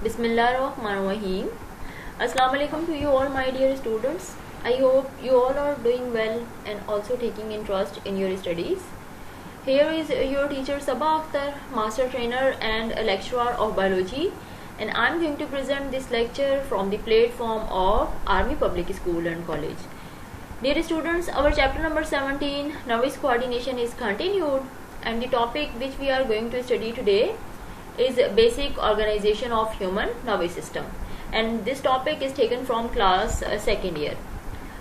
Bismillahirrahmanirrahim. Assalamu alaikum to you all, my dear students. I hope you all are doing well and also taking interest in your studies. Here is your teacher Sabah Akhtar, master trainer and a lecturer of biology, and I am going to present this lecture from the platform of Army Public School and College. Dear students, our chapter number 17, novice coordination, is continued, and the topic which we are going to study today is basic organization of human nervous system, and this topic is taken from class second year.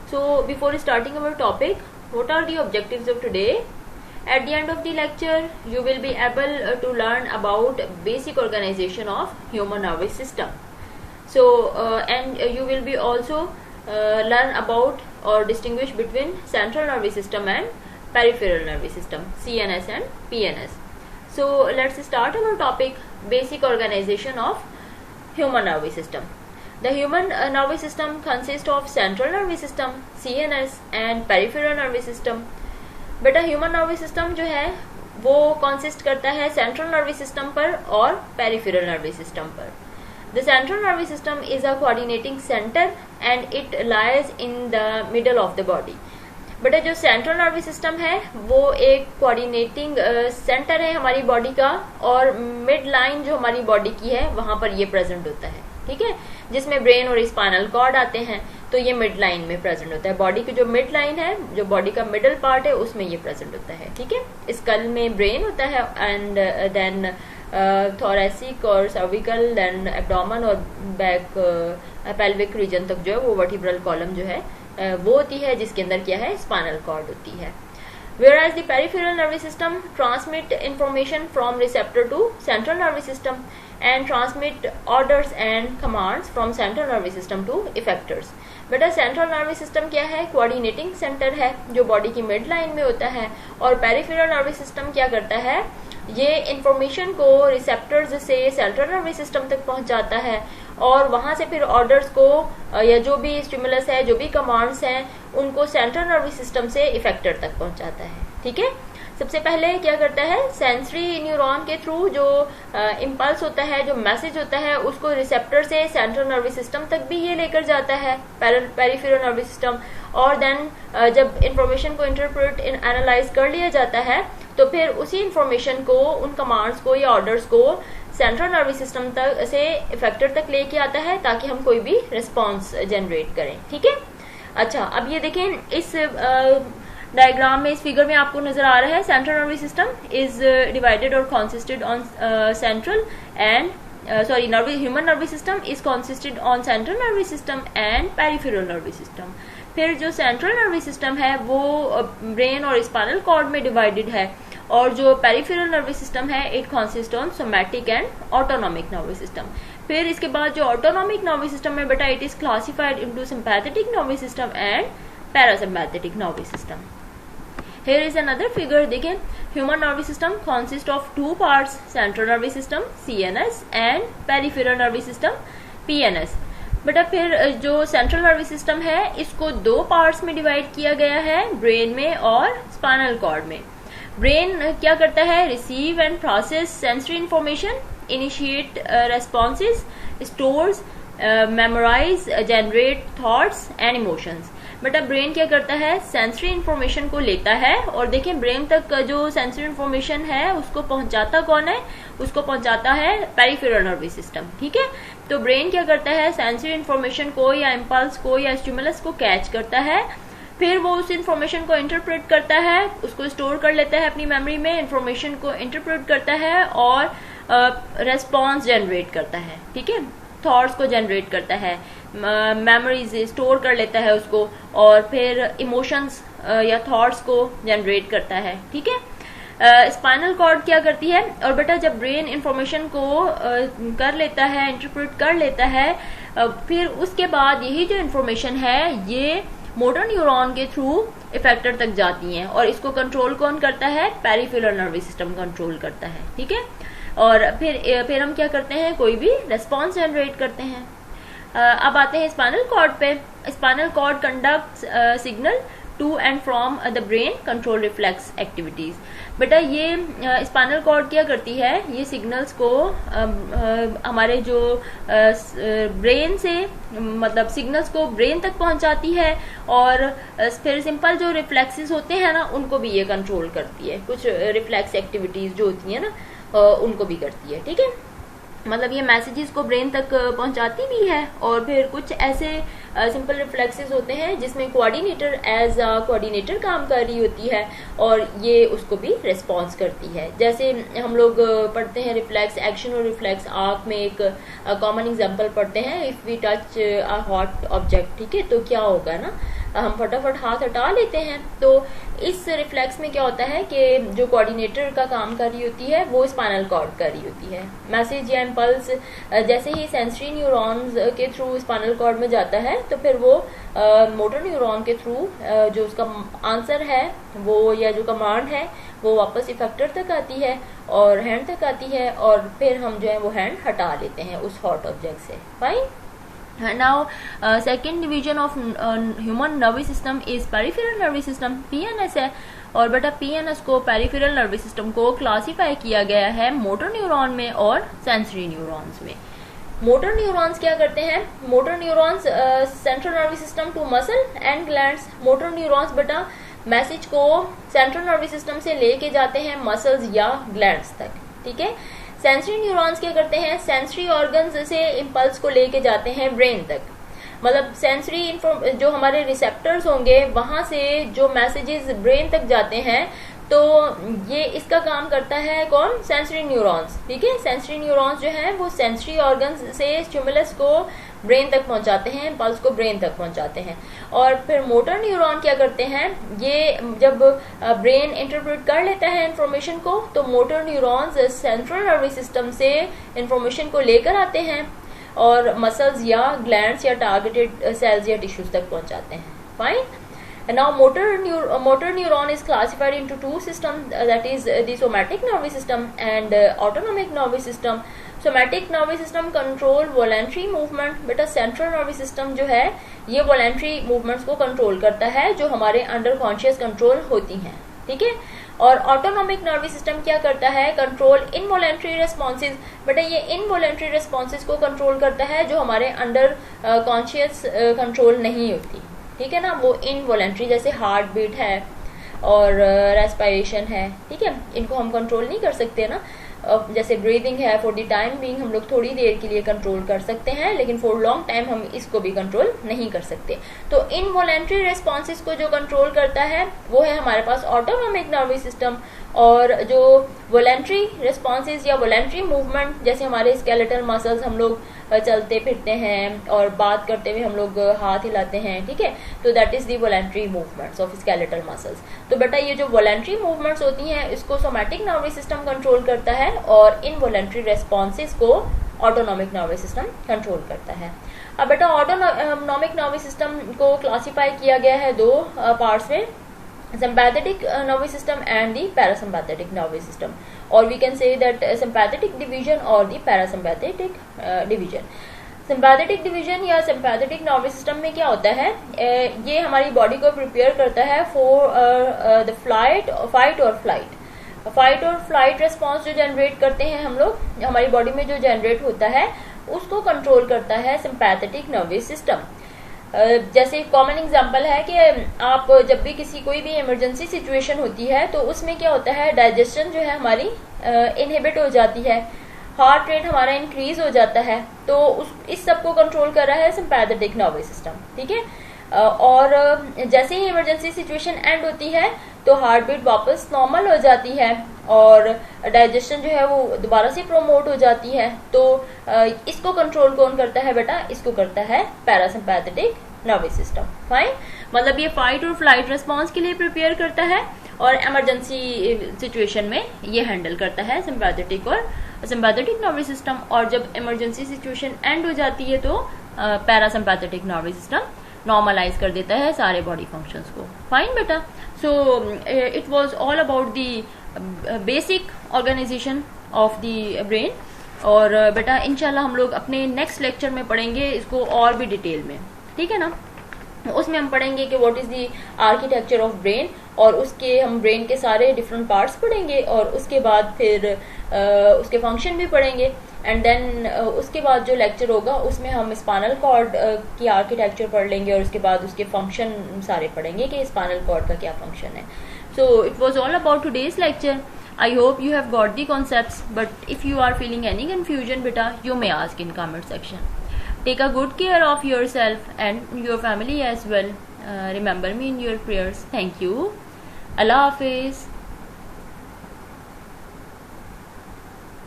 So before starting our topic, what are the objectives of today? At the end of the lecture, you will be able to learn about basic organization of human nervous system. So and you will be also learn about or distinguish between central nervous system and peripheral nervous system, CNS and PNS. So let's start our topic, basic organization of human nervous system. The human nervous system consists of central nervous system, CNS and peripheral nervous system. बेटा human nervous system जो है वो consist करता है central nervous system पर और peripheral nervous system पर. The central nervous system is a coordinating centre and it lies in the middle of the body. बेटा जो सेंट्रल नर्वस सिस्टम है वो एक कोऑर्डिनेटिंग सेंटर है हमारी बॉडी का, और मिड लाइन जो हमारी बॉडी की है वहां पर ये प्रेजेंट होता है. ठीक है, जिसमें ब्रेन और स्पाइनल कॉर्ड आते हैं, तो ये मिड लाइन में प्रेजेंट होता है. बॉडी की जो मिड लाइन है, जो बॉडी का मिडल पार्ट है, उसमें ये प्रेजेंट होता है. ठीक है, स्कल में ब्रेन होता है एंड देन थोरेसिक और सर्विकल, देन एब्डोमेन और बैक पेल्विक रीजन तक जो है वो वर्टिब्रल कॉलम जो है वो होती है, जिसके अंदर क्या है, स्पाइनल कॉर्ड होती है. Whereas the peripheral nervous system transmit information from receptor to central nervous system and transmit orders and commands from central nervous system to effectors. बेटा सेंट्रल नर्वस सिस्टम क्या है, कोऑर्डिनेटिंग सेंटर है जो body की mid line में होता है, और पेरिफेरल नर्वस सिस्टम क्या करता है, ये इंफॉर्मेशन को रिसेप्टर्स से सेंट्रल नर्वस सिस्टम तक पहुंचाता है, और वहां से फिर ऑर्डर्स को या जो भी स्टिमुलस है, जो भी कमांड्स हैं, उनको सेंट्रल नर्वस सिस्टम से इफेक्टर तक पहुंचाता है. ठीक है, सबसे पहले क्या करता है, सेंसरी न्यूरॉन के थ्रू जो इम्पल्स होता है, जो मैसेज होता है, उसको रिसेप्टर से सेंट्रल नर्वस सिस्टम तक भी ये लेकर जाता है, पेरिफेरल नर्वस सिस्टम. और देन जब इंफॉर्मेशन को इंटरप्रेट एनालाइज कर लिया जाता है, तो फिर उसी इंफॉर्मेशन को, उन कमांड्स को या ऑर्डर्स को सेंट्रल नर्वस सिस्टम तक से इफेक्टर तक लेके आता है, ताकि हम कोई भी रिस्पॉन्स जनरेट करें. ठीक है, अच्छा अब ये देखें, इस डायग्राम में, इस फिगर में आपको नजर आ रहा है, central nervous system is divided और consisted on central and human nervous system is consisted on central nervous system and peripheral nervous system. फिर जो सेंट्रल नर्वस सिस्टम है वो ब्रेन और स्पाइनल कॉर्ड में डिवाइडेड है, और जो पेरिफेरल नर्वस सिस्टम है it consist on somatic and autonomic nervous system. फिर इसके बाद जो ऑटोनॉमिक नर्वस सिस्टम है बेटा, it is classified into sympathetic nervous system and parasympathetic nervous system. Here is another figure. देखें, human nervous system consists of two parts, central nervous system CNS and peripheral nervous system PNS. बेटा फिर जो central nervous system है इसको दो parts में divide किया गया है, brain में और spinal cord में. brain क्या करता है, receive and process sensory information, initiate responses, stores, memorize, generate thoughts and emotions. बेटा ब्रेन क्या करता है, सेंसरी इन्फॉर्मेशन को लेता है, और देखें ब्रेन तक जो सेंसरी इन्फॉर्मेशन है उसको पहुंचाता कौन है, उसको पहुंचाता है पेरिफेरल नर्वस सिस्टम. ठीक है, तो ब्रेन क्या करता है, सेंसरी इन्फॉर्मेशन को या इम्पल्स को या स्टिमुलस को कैच करता है, फिर वो उस इन्फॉर्मेशन को इंटरप्रेट करता है, उसको स्टोर कर लेता है अपनी मेमोरी में, इन्फॉर्मेशन को इंटरप्रेट करता है और रेस्पॉन्स जनरेट करता है. ठीक है, थॉट्स को जनरेट करता है, मेमोरीज स्टोर कर लेता है उसको, और फिर इमोशंस या थॉट्स को जनरेट करता है. ठीक है, स्पाइनल कॉर्ड क्या करती है, और बेटा जब ब्रेन इंफॉर्मेशन को कर लेता है, इंटरप्रेट कर लेता है, फिर उसके बाद यही जो इंफॉर्मेशन है ये मोटर न्यूरॉन के थ्रू इफेक्टर तक जाती हैं, और इसको कंट्रोल कौन करता है, पेरिफेरल नर्वस सिस्टम कंट्रोल करता है. ठीक है, और फिर हम क्या करते हैं, कोई भी रेस्पॉन्स जनरेट करते हैं. अब आते हैं स्पाइनल कॉर्ड पे. Spinal cord conducts signal to and from the brain control reflex activities. बेटा ये स्पाइनल कॉर्ड क्या करती है, ये सिग्नल्स को हमारे जो ब्रेन से मतलब सिग्नल्स को ब्रेन तक पहुंचाती है, और फिर सिंपल जो रिफ्लेक्सेस होते हैं ना उनको भी ये कंट्रोल करती है, कुछ रिफ्लेक्स एक्टिविटीज जो होती है ना उनको भी करती है। ठीक है, मतलब ये मैसेजेस को ब्रेन तक पहुंचाती भी है, और फिर कुछ ऐसे सिंपल रिफ्लेक्सेस होते हैं जिसमें कोऑर्डिनेटर एज कोऑर्डिनेटर काम कर रही होती है, और ये उसको भी रिस्पॉन्स करती है। जैसे हम लोग पढ़ते हैं रिफ्लेक्स एक्शन और रिफ्लेक्स आर्क में एक कॉमन एग्जांपल पढ़ते हैं, if we touch a hot object, ठीक है, तो क्या होगा ना, हम फटाफट हाथ हटा लेते हैं। तो इस रिफ्लेक्स में क्या होता है कि जो कोऑर्डिनेटर का काम कर रही होती है वो स्पाइनल कॉर्ड कर रही होती है। मैसेज या इम्पल्स जैसे ही सेंसरी न्यूरॉन्स के थ्रू स्पाइनल कॉर्ड में जाता है तो फिर वो मोटर न्यूरॉन के थ्रू जो उसका आंसर है वो या जो कमांड है वो वापस इफेक्टर तक आती है और हैंड तक आती है, और फिर हम जो है वो हैंड हटा लेते हैं उस हॉट ऑब्जेक्ट से। Fine. Now, second division of human nervous system is peripheral nervous system, PNS है, और बेटा PNS को पेरिफेरल नर्वस सिस्टम को क्लासिफाई किया गया है मोटर न्यूरॉन में और सेंसरी न्यूरॉन्स में। मोटर न्यूरॉन्स क्या करते हैं, motor neurons central nervous system to muscle and glands. Motor neurons बेटा मैसेज को सेंट्रल नर्वस सिस्टम से लेके जाते हैं मसल्स या ग्लैंड्स तक। ठीक है, सेंसरी न्यूरॉन्स क्या करते हैं, सेंसरी ऑर्गन्स से इम्पल्स को लेके जाते हैं ब्रेन तक। मतलब सेंसरी जो हमारे रिसेप्टर्स होंगे वहां से जो मैसेजेस ब्रेन तक जाते हैं, तो ये इसका काम करता है कौन, सेंसरी न्यूरॉन्स। ठीक है, सेंसरी न्यूरॉन्स जो है वो सेंसरी ऑर्गन्स से स्टिमुलस को ब्रेन तक पहुंचाते हैं, पल्स को ब्रेन तक पहुंचाते हैं। और फिर मोटर न्यूरॉन क्या करते हैं, ये जब ब्रेन इंटरप्रेट कर लेता है इंफॉर्मेशन को, तो motor neurons central nervous system से इंफॉर्मेशन को लेकर आते हैं और मसल्स या ग्लैंड्स या टारगेटेड सेल्स या टिश्यूज तक पहुंचाते हैं। Fine. And now motor neuron is classified into two systems, that is the somatic nervous system and autonomic nervous system. Somatic nervous system control voluntary movement, बेटा central nervous system जो है ये voluntary movements को control करता है जो हमारे under conscious control होती हैं। ठीक है, और ऑटोनॉमिक नर्वस सिस्टम क्या करता है, कंट्रोल इनवॉलेंट्री रेस्पॉन्सेज। बेटा ये इनवॉलेंट्री रेस्पॉन्सेज को कंट्रोल करता है जो हमारे अंडर कॉन्शियस कंट्रोल नहीं होती। ठीक है ना, वो इनवॉलेंट्री, जैसे हार्ट बीट है और रेस्पिरेशन है। ठीक है, इनको हम कंट्रोल नहीं कर सकते ना, जैसे ब्रीदिंग है, फॉर द टाइम बीइंग हम लोग थोड़ी देर के लिए कंट्रोल कर सकते हैं, लेकिन फॉर लॉन्ग टाइम हम इसको भी कंट्रोल नहीं कर सकते। तो इनवॉलेंट्री रेस्पॉन्सेज को जो कंट्रोल करता है वो है हमारे पास ऑटोनॉमिक नर्वस सिस्टम, और जो वॉलेंट्री रेस्पॉन्सेज या वॉलेंट्री मूवमेंट, जैसे हमारे स्केलेटल मसल्स, हम लोग चलते फिरते हैं और बात करते हुए हम लोग हाथ हिलाते हैं। ठीक है, तो that is the voluntary movements of skeletal muscles. तो बेटा ये जो वॉलेंट्री मूवमेंट्स होती हैं इसको सोमैटिक नर्वस सिस्टम कंट्रोल करता है, और इनवॉलेंट्री रेस्पॉन्सेज को ऑटोनॉमिक नर्वस सिस्टम कंट्रोल करता है। अब बेटा ऑटोनॉमिक नर्वस सिस्टम को क्लासिफाई किया गया है दो पार्ट्स में, sympathetic nervous system and the parasympathetic nervous system, or we can say that sympathetic division or the parasympathetic division. sympathetic division या sympathetic nervous system में क्या होता है, ये हमारी बॉडी को प्रिपेयर करता है फॉर द फाइट और फ्लाइट। फाइट और फ्लाइट रेस्पॉन्स जो जनरेट करते हैं हम लोग, हमारी बॉडी में जो जनरेट होता है उसको कंट्रोल करता है सिंपैथेटिक नर्वस सिस्टम। जैसे कॉमन एग्जांपल है कि आप जब भी किसी भी इमरजेंसी सिचुएशन होती है तो उसमें क्या होता है, डाइजेशन जो है हमारी इनहिबिट हो जाती है, हार्ट रेट हमारा इंक्रीज हो जाता है, तो इस सब को कंट्रोल कर रहा है सिंपैथेटिक नर्वस सिस्टम। ठीक है, और जैसे ही इमरजेंसी सिचुएशन एंड होती है तो हार्ट बीट वापस नॉर्मल हो जाती है और डाइजेशन जो है वो दोबारा से प्रोमोट हो जाती है। तो इसको कंट्रोल कौन करता है बेटा, इसको करता है पैरासिम्पैथेटिक नर्वस सिस्टम। फाइन, मतलब ये फाइट और फ्लाइट रिस्पॉन्स के लिए प्रिपेयर करता है और इमरजेंसी सिचुएशन में ये हैंडल करता है सिंपैथेटिक नर्वस सिस्टम, और जब इमरजेंसी सिचुएशन एंड हो जाती है तो पैरासिम्पैथेटिक नर्वस सिस्टम नॉर्मलाइज कर देता है सारे बॉडी फंक्शंस को। फाइन बेटा, so it was all about the basic organization of the brain, और बेटा इंशाल्लाह हम लोग अपने नेक्स्ट लेक्चर में पढ़ेंगे इसको और भी डिटेल में। ठीक है ना। उसमें हम पढ़ेंगे कि what is the architecture of brain, और उसके हम ब्रेन के सारे डिफरेंट पार्ट्स पढ़ेंगे, और उसके बाद फिर उसके फंक्शन भी पढ़ेंगे। एंड देन उसके बाद जो लेक्चर होगा उसमें हम स्पाइनल कॉर्ड की आर्किटेक्चर पढ़ लेंगे, और उसके बाद उसके फंक्शन सारे पढ़ेंगे कि स्पाइनल कॉर्ड का क्या फंक्शन है। So it was all about today's lecture. I hope you have got the concepts, but if you are feeling any confusion beta, you may ask in comment section. Take a good care of yourself and your family as well. Remember me in your prayers. Thank you. Allah Hafiz.